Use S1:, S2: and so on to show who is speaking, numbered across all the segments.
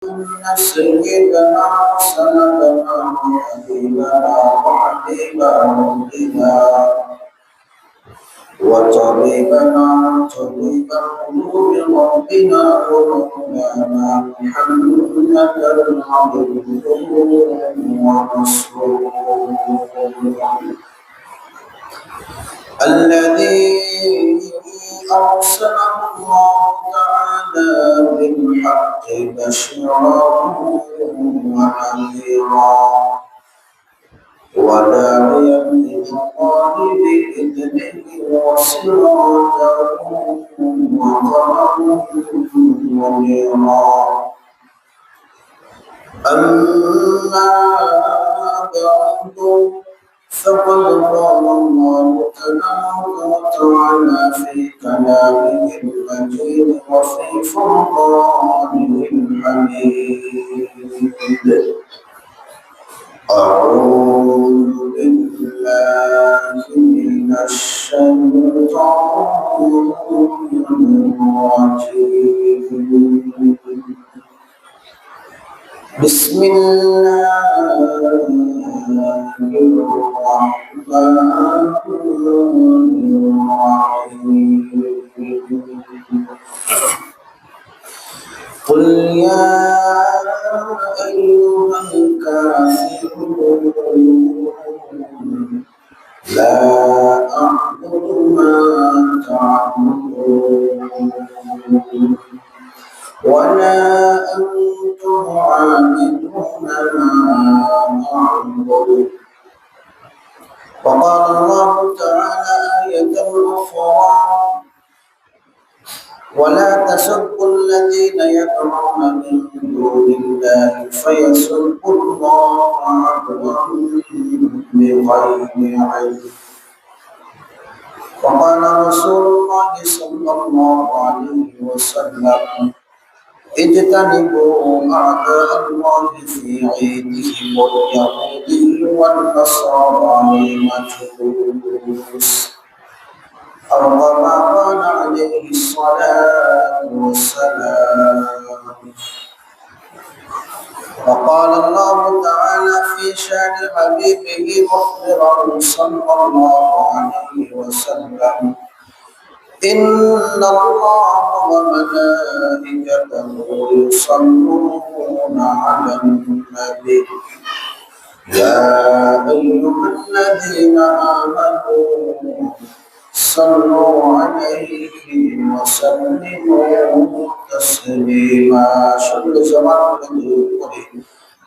S1: سيدنا وسندنا وحبيبنا وحبيب قلوبنا وطبيبنا وطبيب قلوب ربنا ومولانا محمدا عبده ورسوله الذي أرسله الله تعالى بالحق بشيرا ونذيرا وداعيا إلى الله بإذنه وسراجا وقمرا منيرا أما بعد فقد قال الله تبارك وتعالى في كلامه المجيد وفي فرقانه الحميد أعوذ بالله من الشيطان الرجيم بسم الله الرحمن الرحيم قل يا أيها الكافرون لا أعبد ما تعبدون ولا أنتم عابدون ما أعبد وقال الله تعالى آية أخرى ولا تسبوا الذين يدعون من دون الله فيسبوا الله عدوا بغير علم وقال رسول الله صلى الله عليه وسلم اجتنبوا أعداء الله في عيدهم اليهودي والنصارى المجوس أو كما قال عليه الصلاة والسلام وقال الله تعالى في شأن حبيبه مخبرا صلى الله عليه وسلم إن الله وملائكته يصلون على النبي يا أيها الذين آمنوا صلوا عليه وسلموا تسليما شكر زمان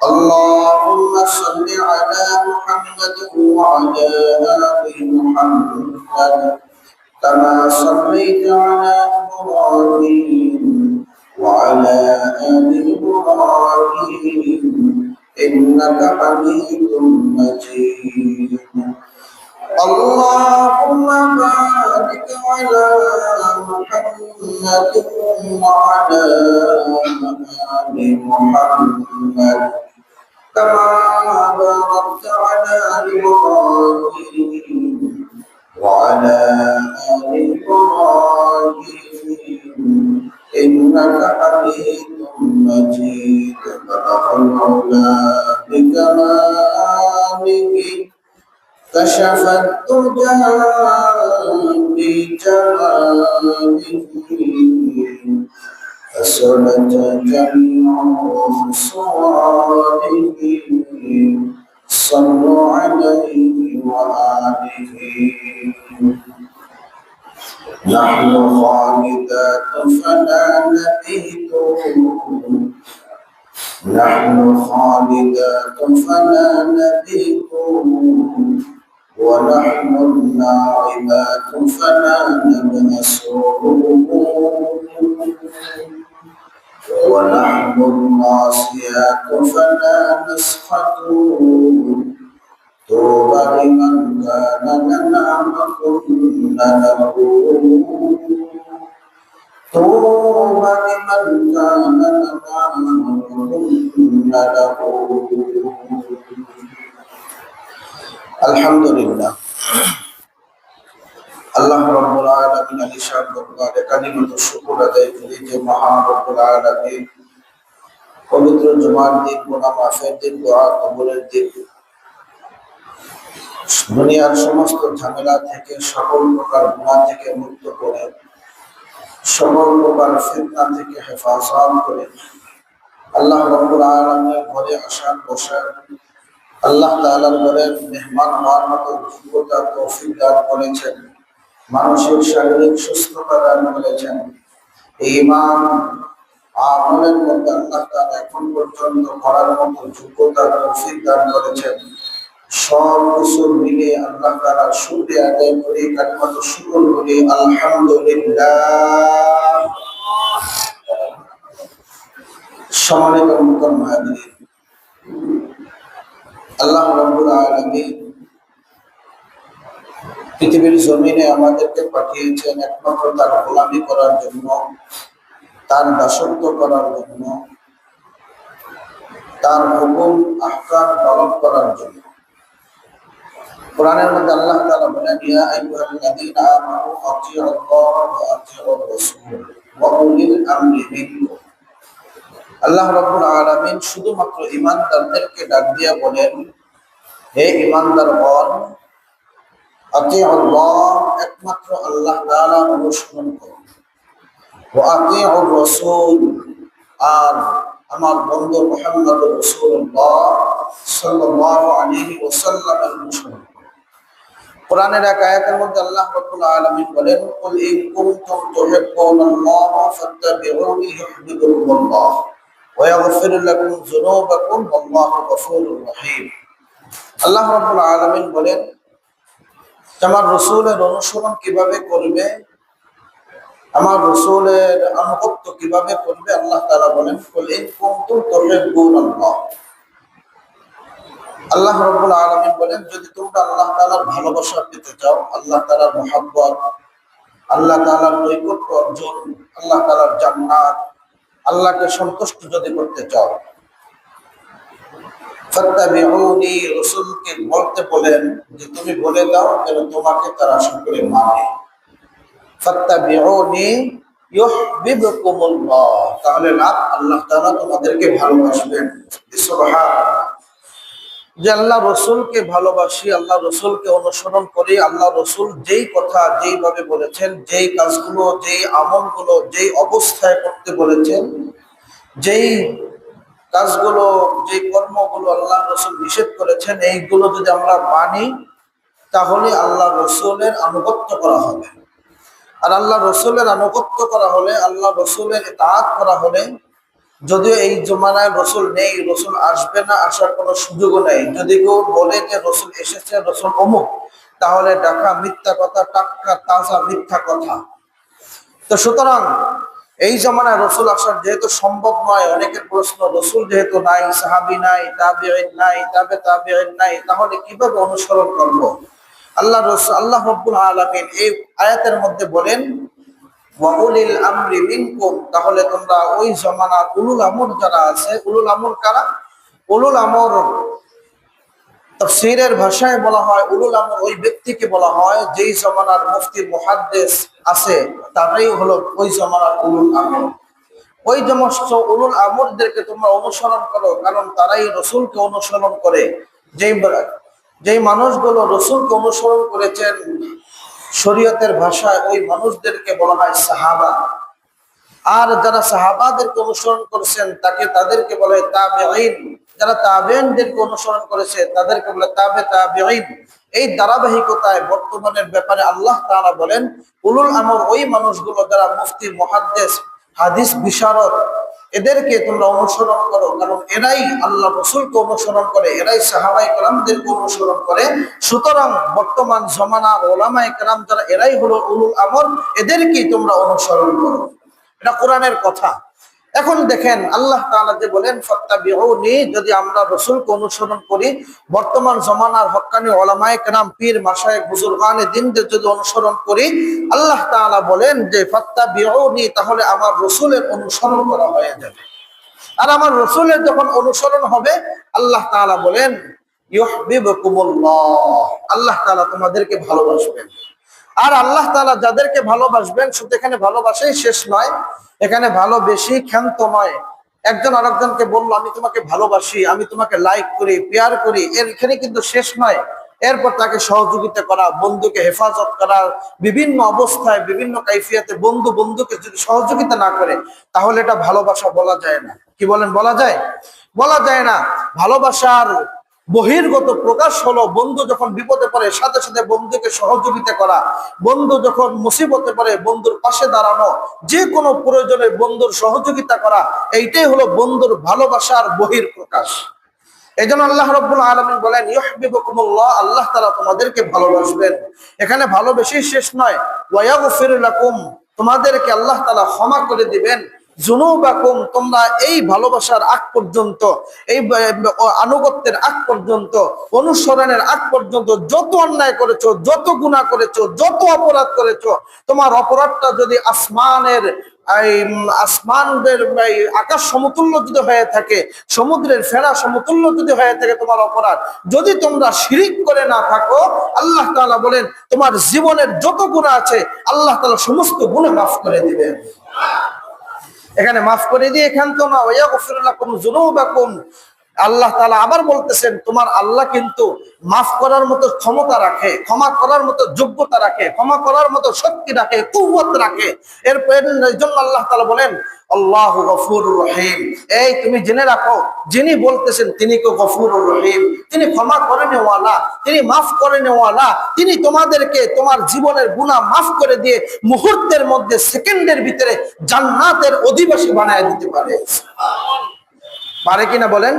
S1: اللهم صل على محمد وعلى آل محمد كما صليت على إبراهيم وعلى آل إبراهيم إنك حميد مجيد اللهم بارك على محمد وعلى آل محمد كما باركت على إبراهيم وعلى آل إبراهيم إنك حميد مجيد بلغ العلا بكماله كشف الدجى بجماله فسلت جميع خصاله صلوا عليه وآله نحن خالدات فلا نبيت نحن خالدات فلا نبيت ونحن الناعمات فلا نبأس ونحن الناصيات فلا نسخط طوبى لمن كان لنا وكنا له طوبى لمن كان لنا وكنا له আলহামদুলিল্লাহ আল্লাহ রাব্বুল আলামিন আলিশান দরবারে কালিমাতুশ শুকর আদায় করি যে মহান রব্বুল আলামিন কোন পবিত্র জুমার দিন, গুনাহ মাফের দিন, দোয়া কবুলের দিন, দুনিয়ার সমস্ত ঝামেলা থেকে, সকল প্রকার গুনাহ থেকে মুক্ত করে, সকল প্রকার ফিতনা থেকে হেফাজত করে আল্লাহ রাব্বুল আলামিনের ঘরে আসার বসার, আল্লাহ তাআলার ঘরের মেহমান হওয়ার মতো যোগ্যতা তৌফিক দান করেছেন, মানসিক শারীরিক সুস্থতা দান করেছেন। এই ঈমান আমলের মধ্যে আল্লাহ তাআলা এখন পর্যন্ত করার মতো যোগ্যতা তৌফিক দান করেছেন। সব কিছু মিলে আল্লাহ তাআলা শুকরিয়া আদায় করি, কালিমাত শুকর করি, আলহামদুলিল্লাহ। সম্মানিত মুসলমান, আল্লাহ রাব্বুল আলামিন পৃথিবীর জমিনে আমাদেরকে পাঠিয়েছেন একমাত্র তার গোলামি করার জন্য, তার দাসত্ব করার জন্য, তার হুকুম আহকাম পালন করার জন্য। কোরআনের মধ্যে আল্লাহ তাআলা বলেন, ইয়া আইয়ুহাল্লাযীনা আমানু আতিউল্লাহ ওয়া আতিউর রাসূল ওয়া উলিল আমরি মিনকুম। আল্লাহ রাব্বুল আলামিন শুধুমাত্র ঈমানদারদেরকে ডাক দিয়া বলেন, হে ঈমানদারগণ, আতিউল্লাহ, একমাত্র আল্লাহ তাআলার অনুসরণ করুন, ওয়া আতিউর রাসূল, আর আমার বন্ধু মুহাম্মদ রাসূলুল্লাহ সাল্লাল্লাহু আলাইহি ওয়াসাল্লামের অনুসরণ করুন। কোরআনের এক আয়াতের মধ্যে আল্লাহ রাব্বুল আলামিন বলেন, কুল ইন কুনতুম তুহিব্বুনাল্লাহা ফাত্তাবিউনি ইউহিব্বুকুমুল্লাহ ওয়া ইয়াগফির লাকুম যুনুবাকুম ওয়াল্লাহু গফুরুর রহিম। আল্লাহ রাব্বুল আলামিন বলেন, আমার রাসূলের অনুসরণ কিভাবে করবে, আমার রাসূলের আনুগত্য কিভাবে করবে, আল্লাহ তাআলা বলেন, কুল ইন কুনতুম তুহিব্বুনাল্লাহ। আল্লাহ রাব্বুল আলামিন বলেন, যদি তোমরা আল্লাহ তাআলার ভালোবাসা পেতে চাও, আল্লাহ তাআলার মুহাব্বত, আল্লাহ তাআলার নৈকট্য অর্জন, আল্লাহ তাআলার জান্নাত, আল্লাহকে সন্তুষ্ট যদি করতে চাও, ফাত্তাবিউনি, রাসূলকে বলতে বলেন যে তুমি বলে দাও যেন তোমাকে তারা সকলে মানে। ফাত্তাবিউনি ইউহিব্বুকুমুল্লাহ, তাহলে না আল্লাহ তাআলা তোমাদেরকে ভালোবাসবেন। সুবহানাল্লাহ। যে আল্লাহ রসুলকে ভালোবাসি, আল্লাহ রসুলকে অনুসরণ করি, আল্লাহ রসুল যেই কথা যেইভাবে বলেছেন, যেই কাজগুলো, যেই আমলগুলো, যেই অবস্থায় করতে বলেছেন, যেই কাজগুলো, যেই কর্মগুলো আল্লাহ রসুল নিষেধ করেছেন, এইগুলো যদি আমরা মানি তাহলে আল্লাহ রসুলের আনুগত্য করা হবে। আর আল্লাহ রসুলের আনুগত্য করা হলে, আল্লাহ রসুলের ইতাআত করা হলে, যদিও এই জমানায় রসুল নেই, রসুল আসবে না, আসার কোনো সুযোগও নেই, যদি কেউ বলে যে রসুল এসেছে, রসুল অমুক, তাহলে ডাকা মিথ্যা কথা, টাটকা তাজা মিথ্যা কথা। তো সুতরাং এই জমানায় রসুল আসার যেহেতু সম্ভব নয়, অনেকের প্রশ্ন, রসুল যেহেতু নাই, সাহাবী নাই, তাবিঈন নাই, তাবে তাবিঈন নাই, তাহলে কিভাবে অনুসরণ করব? আল্লাহ রাব্বুল আলামিন এই আয়াতের মধ্যে বলেন, ওয়া উলিল আমরি মিনকুম, তাহলে তোমরা ওই জমানার উলুল আমর যারা আছে, উলুল আমর কারা? উলুল আমর তাফসীরের ভাষায় বলা হয়, উলুল আমর ওই ব্যক্তিকে বলা হয় যেই জমানার মুফতি মুহাদ্দিস আছে, তারাই হলো ওই জমানার উলুল আমর। ওই সমস্ত উলুল আমরদেরকে তোমরা অনুসরণ করো, কারণ তারাই রসুলকে অনুসরণ করে। যেই মানুষগুলো রসুলকে অনুসরণ করেছেন, শরীয়তের ভাষায় ওই মানুষদেরকে বলা হয় সাহাবা। আর যারা সাহাবাদেরকে অনুসরণ করেছেন তাদেরকে বলা হয় তাবেঈন। যারা তাবেঈনদেরকে অনুসরণ করেছে তাদেরকে বলে তাবে তাবেঈন। এই ধারাবাহিকতায় বর্তমানের ব্যাপারে আল্লাহ তাআলা বলেন, উলুল আমর ওই মানুষগুলো যারা মুফতি, মুহাদ্দিস, হাদিস বিশারদ, এদেরকে তোমরা অনুসরণ করো, কারণ এরাই আল্লাহ রসুলকে অনুসরণ করে, এরাই সাহাবায়ে কেরামদেরকে অনুসরণ করে। সুতরাং বর্তমান জমানার উলামায়ে কেরাম যারা, এরাই হলো উলুল আমর, এদেরকেই তোমরা অনুসরণ করো। এটা কোরআনের কথা। এখন দেখেন আল্লাহ তাআলা যে বলেন ফাত্তাবিউনি, যদি আমরা রাসূলকে অনুসরণ করি, বর্তমান জমানার হক্কানি উলামায়ে কেরাম, পীর, মাশায়েখ, বুজুর্গানে দ্বীনদের যদি অনুসরণ করি, আল্লাহ তাআলা বলেন যে ফাত্তাবিউনি, তাহলে আমার রাসূলের অনুসরণ করা হয়ে যাবে। আর আমার রাসূলের যখন অনুসরণ হবে, আল্লাহ তাআলা বলেন ইউহিব্বুকুমুল্লাহ, আল্লাহ তাআলা তোমাদেরকে ভালোবাসবেন। আর আল্লাহ তাআলা যাদেরকে ভালোবাসবেন, শুধু এখানে ভালোবাসাই শেষ নয়, এখানে ভালোবেসি ক্ষান্ত নয়, একজন আরেকজনকে বললো আমি তোমাকে ভালোবাসি, আমি তোমাকে লাইক করি, পেয়ার করি, এখানে কিন্তু শেষ নয়। এরপর তাকে সহযোগিতা করা, বন্ধুকে হেফাজত করা, বিভিন্ন অবস্থায় বিভিন্ন কাইফিয়াতে বন্ধুকে যদি সহযোগিতা না করে তাহলে এটা ভালোবাসা বলা যায় না। কি বলেন, বলা যায়? বলা যায় না। ভালোবাসার বহির্গত প্রকাশ হলো বন্ধু যখন বিপদে পড়ে সাথে সাথে বন্ধুকে সহযোগিতা করা, বন্ধু যখন মুসিবতে পড়ে বন্ধুর পাশে দাঁড়ানো, যে কোনো প্রয়োজনে বন্ধুর সহযোগিতা করা, এইটাই হলো বন্ধুর ভালোবাসার বহির প্রকাশ। এই জন্য আল্লাহ রাব্বুল আলামিন বলেন ইউহিব্বুকুমুল্লাহ, আল্লাহ তাআলা তোমাদেরকে ভালোবাসবেন। এখানে ভালোবেসেই শেষ নয়, ওয়া ইয়াগফির লাকুম, তোমাদেরকে আল্লাহ তাআলা ক্ষমা করে দিবেন। যুনুবাকুম, তোমরা এই ভালোবাসার আগ পর্যন্ত, এই আনুগত্যের আগ পর্যন্ত, অনুসরণের আগ পর্যন্ত যত অন্যায় করেছো, যত গুনাহ করেছো, যত অপরাধ করেছো, তোমার অপরাধটা যদি আসমানের আকাশ সমতুল্য যদি হয়ে থাকে, সমুদ্রের ফেনা সমতুল্য যদি হয়ে থাকে তোমার অপরাধ, যদি তোমরা শিরিক করে না থাকো, আল্লাহ তাআলা বলেন তোমার জীবনের যত গুনাহ আছে আল্লাহ তাআলা সমস্ত গুনাহ মাফ করে দিবেন। এখানে মাফ করে দিয়ে এখান তো না, ওয়াগফির লাকুম যুনুবাকুম, আল্লাহ তাআলা আবার বলতেছেন তোমার আল্লাহ কিন্তু মাফ করার মতো ক্ষমতা রাখে, ক্ষমা করার মতো যোগ্যতা রাখে, ক্ষমা করার মতো শক্তি রাখে, কুওয়াত রাখে। এর জন্য আল্লাহ তাআলা বলেন আল্লাহু গফুরুর রহিম। এই তুমি জেনে রাখো, যিনি বলতেছেন তিনি তো গফুরুর রহিম, তিনি ক্ষমা করে নেওয়ালা, তিনি মাফ করে নেওয়ালা, তিনি তোমাদেরকে তোমার জীবনের গুনাহ মাফ করে দিয়ে মুহূর্তের মধ্যে, সেকেন্ডের ভিতরে জান্নাতের অধিবাসী বানায় দিতে পারে। পারে কিনা বলেন?